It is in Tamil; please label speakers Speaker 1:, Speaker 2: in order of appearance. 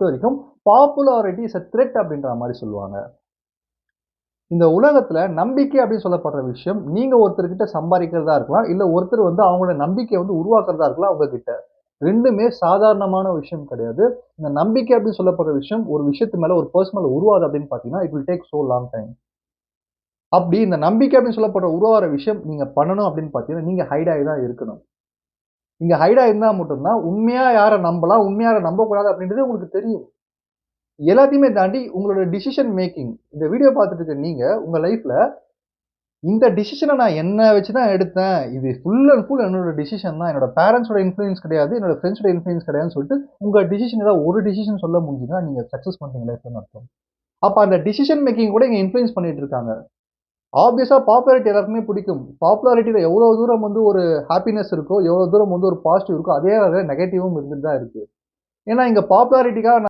Speaker 1: பொறுத்தவரைக்கும் பாப்புலாரிட்டி இஸ் எ த்ரெட் அப்படின்ற மாரி சொல்லுவாங்க. இந்த உலகத்துல நம்பிக்கை அப்படின்னு சொல்லப்படுற விஷயம், நீங்க ஒருத்தர்கிட்ட சம்பாரிக்கிறதா இருக்கலாம். இல்ல ஒருத்தர் வந்து அவங்களோட நம்பிக்கைய வந்து உருவாக்குறதா இருக்கலாம் உங்ககிட்ட. 2மே சாதாரணமான விஷயம் கிடையாது. இந்த நம்பிக்கை அப்படின்னு சொல்லப்படுற விஷயம், ஒரு விஷயத்து மேல ஒரு பெர்சன் மேல உருவாகுது அப்படின்னு பார்த்தீங்கன்னா, it will take so long time. அப்படி இந்த நம்பிக்கை அப்படின்னு சொல்லப்படுற உருவாகுற விஷயம் நீங்க பண்ணணும் அப்படின்னு பார்த்தீங்கன்னா, நீங்க ஹைட் ஆகி தான் இருக்கணும். நீங்க ஹைட் ஆயிருந்தா மட்டும் தான், உண்மையா யார நம்பலாம், உண்மையா யார நம்பக்கூடாது அப்படின்றது உங்களுக்கு தெரியும். எல்லாத்தையுமே தாண்டி உங்களோட டிசிஷன் மேக்கிங். இந்த வீடியோ பார்த்துட்டு இருக்க நீங்க, உங்க லைஃப்ல இந்த டிசிஷன நான் என்ன வச்சு தான் எடுத்தேன். இது ஃபுல் அண்ட் ஃபுல் என்னோட டிசிஷன் தான். என்னோட பேரன்ட்ஸோட இன்ஃப்ளூயன்ஸ் கிடையாது. என்னோட ஃபிரெண்ட்ஸோட இன்ஃப்ளூயன்ஸ் கிடையாதுன்னு சொல்லிட்டு, உங்க டிசிஷன் ஏதாவது ஒரு டிசிஷன் சொல்ல முடிஞ்சுதுன்னா, நீங்க சக்சஸ் பண்ணிட்டீங்க லைஃப்லன்னு அர்த்தம். அப்ப அந்த டிசிஷன் மேக்கிங் கூட இங்க இன்ஃப்ளூயன்ஸ் பண்ணிட்டு இருக்காங்க. ஆப்வியஸா பாப்புலாரிட்டி எல்லாருக்குமே பிடிக்கும். பாப்புலாரிட்டில எவ்வளோ தூரம் வந்து ஒரு ஹாப்பினஸ் இருக்கோ, எவ்வளோ தூரம் வந்து ஒரு பாசிட்டிவ் இருக்கோ, அதே நெகட்டிவும் இருந்துட்டு தான் இருக்கு. ஏன்னா இங்க பாப்புலாரிட்டிக்காக